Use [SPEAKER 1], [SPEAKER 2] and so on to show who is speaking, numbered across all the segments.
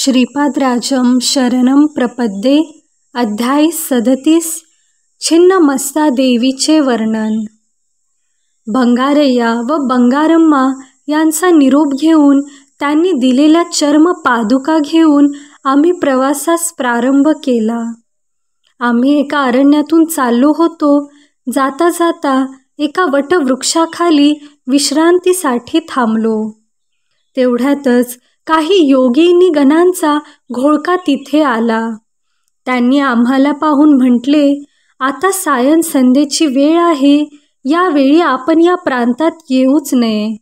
[SPEAKER 1] श्रीपादराजं शरणं प्रपद्ये. अध्याय 37. छिन्नमस्ता देवीचे वर्णन. बंगारय्या व बंगारम्मा यांचा निरोप घेऊन त्यांनी दिलेल्या चर्म पादुका घेऊन आम्ही प्रवासास प्रारंभ केला. आम्ही एका अरण्यातून चाललो होतो. जाता जाता एका वटवृक्षाखाली विश्रांतीसाठी थांबलो. तेवढ्यातच काही योगिनी गणांचा घोळका तिथे आला. त्यांनी आम्हाला पाहून म्हटले, आता सायं संध्येची वेळ आहे, यावेळी आपण या प्रांतात येऊच नये.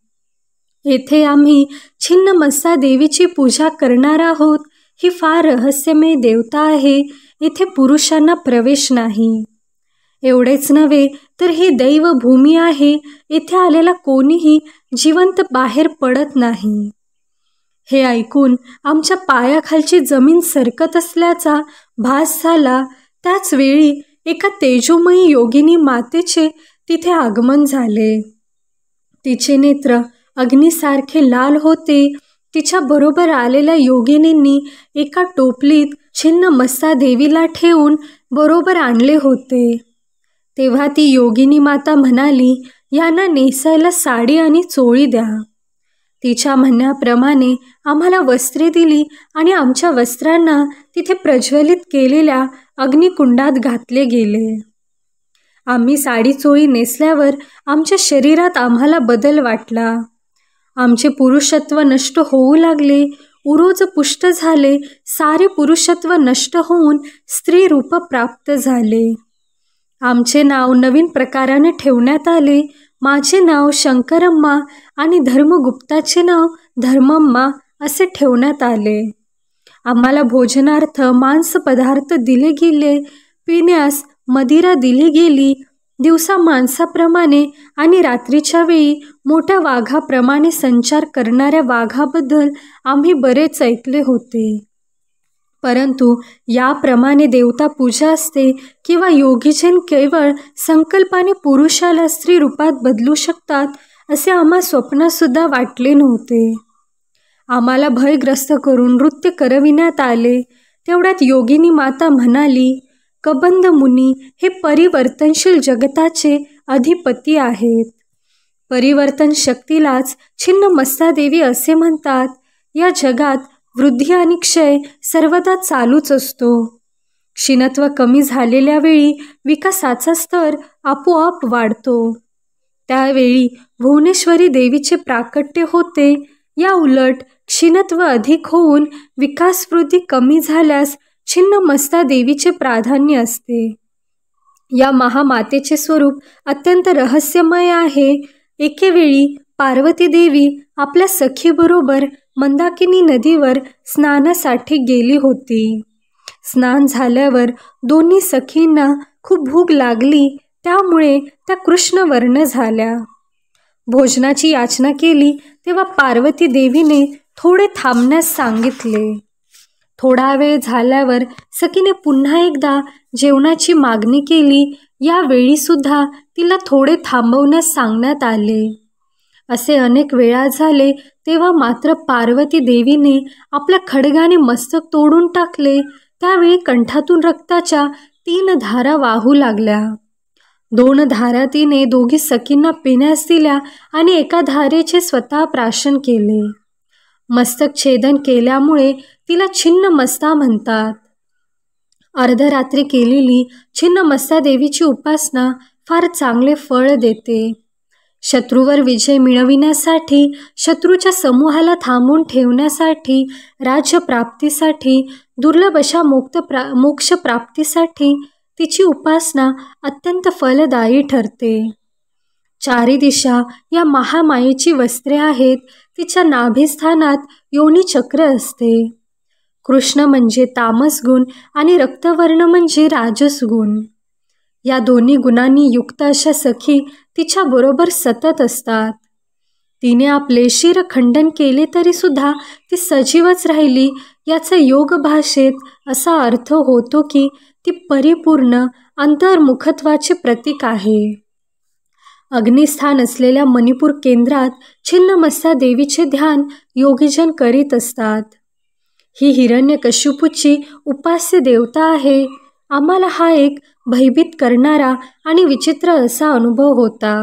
[SPEAKER 1] येथे आम्ही छिन्नमस्ता देवीची पूजा करणार आहोत. ही फार रहस्यमय देवता आहे. येथे पुरुषांना प्रवेश नाही. एवढेच नव्हे तर ही दैवभूमी आहे. येथे आलेला कोणीही जिवंत बाहेर पडत नाही. हे ऐकून आमच्या पायाखालची जमीन सरकत असल्याचा भास झाला. त्याच वेळी एका तेजोमयी योगिनी मातेचे तिथे आगमन झाले. तिचे नेत्र अग्नीसारखे लाल होते. तिच्या बरोबर आलेल्या योगिनींनी एका टोपलीत छिन्नमस्ता देवीला ठेवून बरोबर आणले होते. तेव्हा ती योगिनी माता म्हणाली, यांना नेसायला साडी आणि चोळी द्या. तिच्या म्हणण्याप्रमाणे आम्हाला वस्त्रे दिली आणि आमच्या वस्त्रांना तिथे प्रज्वलित केलेल्या अग्निकुंडात घातले गेले. आम्ही साडी चोळी नेसल्यावर आमच्या शरीरात आम्हाला बदल वाटला. आमचे पुरुषत्व नष्ट होऊ लागले. उरोज पुष्ट झाले. सारे पुरुषत्व नष्ट होऊन स्त्री रूप प्राप्त झाले. आमचे नाव नवीन प्रकाराने ठेवण्यात आले. माझे नाव शंकरम्मा आणि धर्मगुप्ताचे नाव धर्मम्मा असे ठेवण्यात आले. आम्हाला भोजनार्थ मांस पदार्थ दिले गेले. पिण्यास मदिरा दिली गेली. दिवसा माणसाप्रमाणे आणि रात्रीच्या वेळी मोठ्या वाघाप्रमाणे संचार करणाऱ्या वाघाबद्दल आम्ही बरेच ऐकले होते. परंतु याप्रमाणे देवता पूजा असते किंवा योगीजन केवळ संकल्पाने पुरुषाला स्त्री रूपात बदलू शकतात असे आम्हा स्वप्नातसुद्धा वाटले नव्हते. आम्हाला भयग्रस्त करून नृत्य करविण्यात आले. तेवढ्यात योगिनी माता म्हणाली, कबंध मुनी हे परिवर्तनशील जगताचे अधिपती आहेत. परिवर्तन शक्तीलाच छिन्नमस्ता देवी असे म्हणतात. या जगात वृद्धी आणि क्षय सर्वदा चालूच असतो. क्षीणत्व कमी झालेल्या वेळी विकासाचा स्तर आपोआप वाढतो. त्यावेळी भुवनेश्वरी देवीचे प्राकट्य होते. या उलट क्षीणत्व अधिक होऊन विकासवृद्धी कमी झाल्यास छिन्नमस्ता देवीचे प्राधान्य असते. या महामातेचे स्वरूप अत्यंत रहस्यमय आहे. एकेवेळी पार्वती देवी आपल्या सखीबरोबर मंदाकिनी नदीवर स्नानासाठी गेली होती. स्नान झाल्यावर दोन्ही सखींना खूप भूक लागली. त्यामुळे त्या कृष्णवर्ण झाल्या. भोजनाची याचना केली तेव्हा पार्वती देवीने थोडे थांबण्यास सांगितले. थोडा वेळ झाल्यावर सखीने पुन्हा एकदा जेवणाची मागणी केली. यावेळी सुद्धा तिला थोडे थांबवण्यास सांगण्यात आले. असे अनेक वेळा झाले तेव्हा मात्र पार्वती देवीने आपल्या खड्गाने मस्तक तोडून टाकले. त्यावेळी कंठातून रक्ताच्या 3 धारा वाहू लागल्या. 2 धारा तिने दोघी सखींना पिण्यास दिल्या आणि एका धारेचे स्वतः प्राशन केले. मस्तक छेदन केल्यामुळे तिला छिन्नमस्ता म्हणतात. अर्धरात्री केलेली छिन्नमस्ता देवीची उपासना फार चांगले फळ देते. शत्रूवर विजय मिळविण्यासाठी, शत्रूच्या समूहाला थांबवून ठेवण्यासाठी, राज्यप्राप्तीसाठी, दुर्लभ अशा मोक्षप्राप्तीसाठी तिची उपासना अत्यंत फलदायी ठरते. 4 दिशा या महामायेची वस्त्रे आहेत. तिच्या नाभिस्थानात योनिचक्र असते. कृष्ण म्हणजे तामस गुण आणि रक्तवर्ण म्हणजे राजस गुण. या दोन्ही गुणांनी युक्त अशा सखी तिच्या बरोबर सतत असतात. तिने आपले शिरखंडन केले तरी सुद्धा ती सजीवच राहिली. याचा योग भाषेत असा अर्थ होतो की ती परिपूर्ण अंतर्मुखत्वाचे प्रतीक आहे. अग्निस्थान असलेल्या मणिपूर केंद्रात छिन्नमस्ता देवीचे ध्यान योगीजन करीत असतात. ही हिरण्यकशिपूची उपास्य देवता आहे. आम्हाला हा एक भयभीत करणारा आणि विचित्र असा अनुभव होता.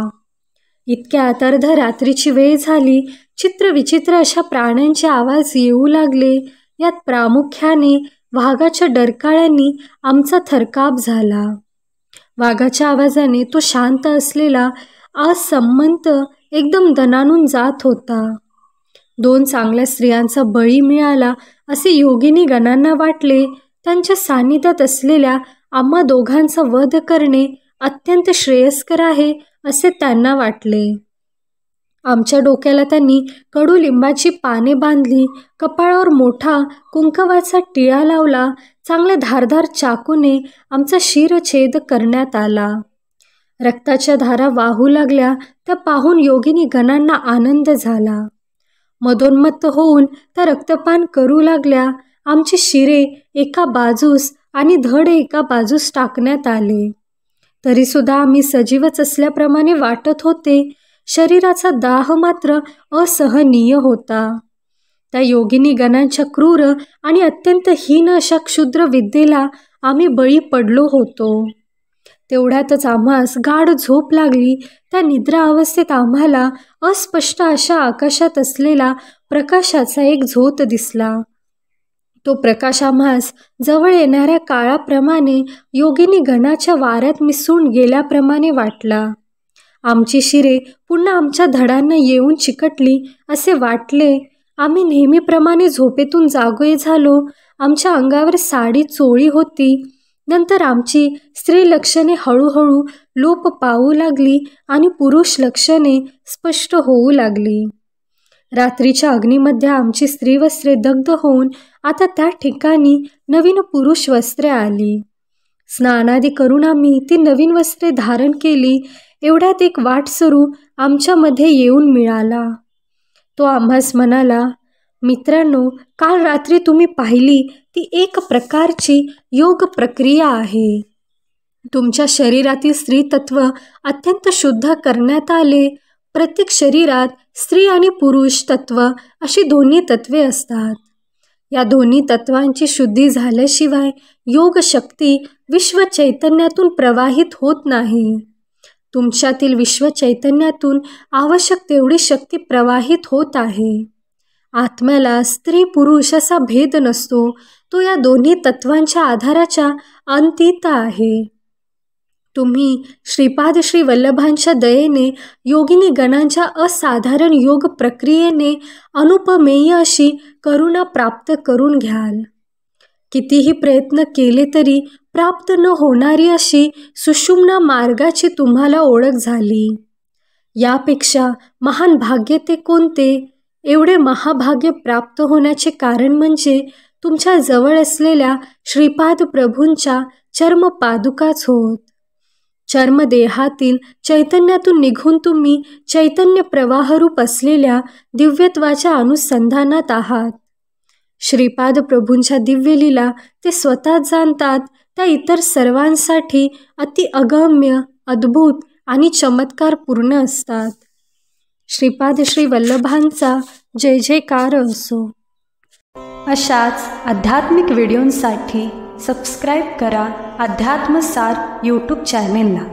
[SPEAKER 1] इतक्यात अर्धरात्रीची वेळ झाली. चित्रविचित्र अशा प्राण्यांचे आवाज येऊ लागले. यात प्रामुख्याने वाघाच्या डरकाळ्यांनी आमचा थरकाप झाला. वाघाच्या आवाजाने तो शांत असलेला असंमत एकदम दणाणून जात होता. 2 चांगल्या स्त्रियांचा बळी मिळाला असे योगिनी गणांना वाटले. त्यांच्या सान्निध्यात असलेल्या आम्हा दोघांचा वध करणे अत्यंत श्रेयस्कर आहे असे त्यांना वाटले. आमच्या डोक्याला त्यांनी कडुलिंबाची पाने बांधली. कपाळावर मोठा कुंकवाचा टिळा लावला. चांगल्या धारदार चाकूने आमचा शिरछेद करण्यात आला. रक्ताच्या धारा वाहू लागल्या. त्या पाहून योगिनी गणांना आनंद झाला. मदोन्मत्त होऊन त्या रक्तपान करू लागल्या. आमची शिरे एका बाजूस आणि धड एका बाजूस टाकण्यात आले. तरीसुद्धा आम्ही सजीवच असल्याप्रमाणे वाटत होते. शरीराचा दाह मात्र असहनीय होता. त्या योगिनी गणांच्या क्रूर आणि अत्यंत हीन अशा क्षुद्र विद्येला आम्ही बळी पडलो होतो. तेवढ्यातच आम्हास गाढ झोप लागली. त्या निद्रा अवस्थेत आम्हाला अस्पष्ट अशा आकाशात असलेला प्रकाशाचा एक झोत दिसला. तो प्रकाश आम्हास जवळ येणाऱ्या काळाप्रमाणे योगिनी गणाच्या वाऱ्यात मिसळून गेल्याप्रमाणे वाटला. आमची शिरे पुन्हा आमच्या धडांना येऊन चिकटली असे वाटले. आम्ही नेहमीप्रमाणे झोपेतून जागे झालो. आमच्या अंगावर साडी चोळी होती. नंतर आमची स्त्री लक्षणे हळूहळू लोप पावू लागली आणि पुरुष लक्षणे स्पष्ट होऊ लागली. रात्रीच्या अग्नीमध्ये आमची स्त्रीवस्त्रे दग्ध होऊन आता त्या ठिकाणी नवीन पुरुष वस्त्रे आली. स्नानादी करून आम्ही ती नवीन वस्त्रे धारण केली. एवढ्यात एक वाटसरू आमच्यामध्ये येऊन मिळाला. तो आम्हास म्हणाला, मित्रांनो, काल रात्री तुम्ही पाहिली ती एक प्रकारची योग प्रक्रिया आहे. तुमच्या शरीरातील स्त्रीतत्व अत्यंत शुद्ध करण्यात आले. प्रत्येक शरीरात स्त्री आणि पुरुष तत्व अशी दोन्ही तत्वे असतात. या दोन्ही तत्वांची शुद्धी झाल्याशिवाय योग शक्ती विश्व चैतन्यातून प्रवाहित होत नाही. तुमच्यातील विश्व चैतन्यातून आवश्यक तेवढी शक्ती प्रवाहित होत आहे. आत्म्याला स्त्री पुरुष असा भेद नसतो. तो या दोन्ही तत्वांच्या आधाराच्या अंतीत आहे. तुम्ही श्रीपाद श्री वल्लभांच्या दयेने योगिनी गणांच्या असाधारण योग प्रक्रियेने अनुपमेय अशी करुणा प्राप्त करून घ्याल. कितीही प्रयत्न केले तरी प्राप्त न होणारी अशी सुषुम्ना मार्गाची तुम्हाला ओळख झाली. यापेक्षा महान भाग्य ते कोणते? एवढे महाभाग्य प्राप्त होण्याचे कारण म्हणजे तुमच्या जवळ असलेल्या श्रीपाद प्रभूंच्या चर्मपादुकाच होत. चर्मदेहातील चैतन्यातून निघून तुम्ही चैतन्य प्रवाहरूप असलेल्या दिव्यत्वाच्या अनुसंधानात आहात. श्रीपाद प्रभूंच्या दिव्यलीला ते स्वतःच जाणतात. त्या इतर सर्वांसाठी अति अगम्य, अद्भुत आणि चमत्कारपूर्ण असतात. श्रीपाद श्री वल्लभांचा जय जयकार असो. अशाच आध्यात्मिक व्हिडिओंसाठी सबस्क्राईब करा अध्यात्मसार यूट्यूब चॅनेलला.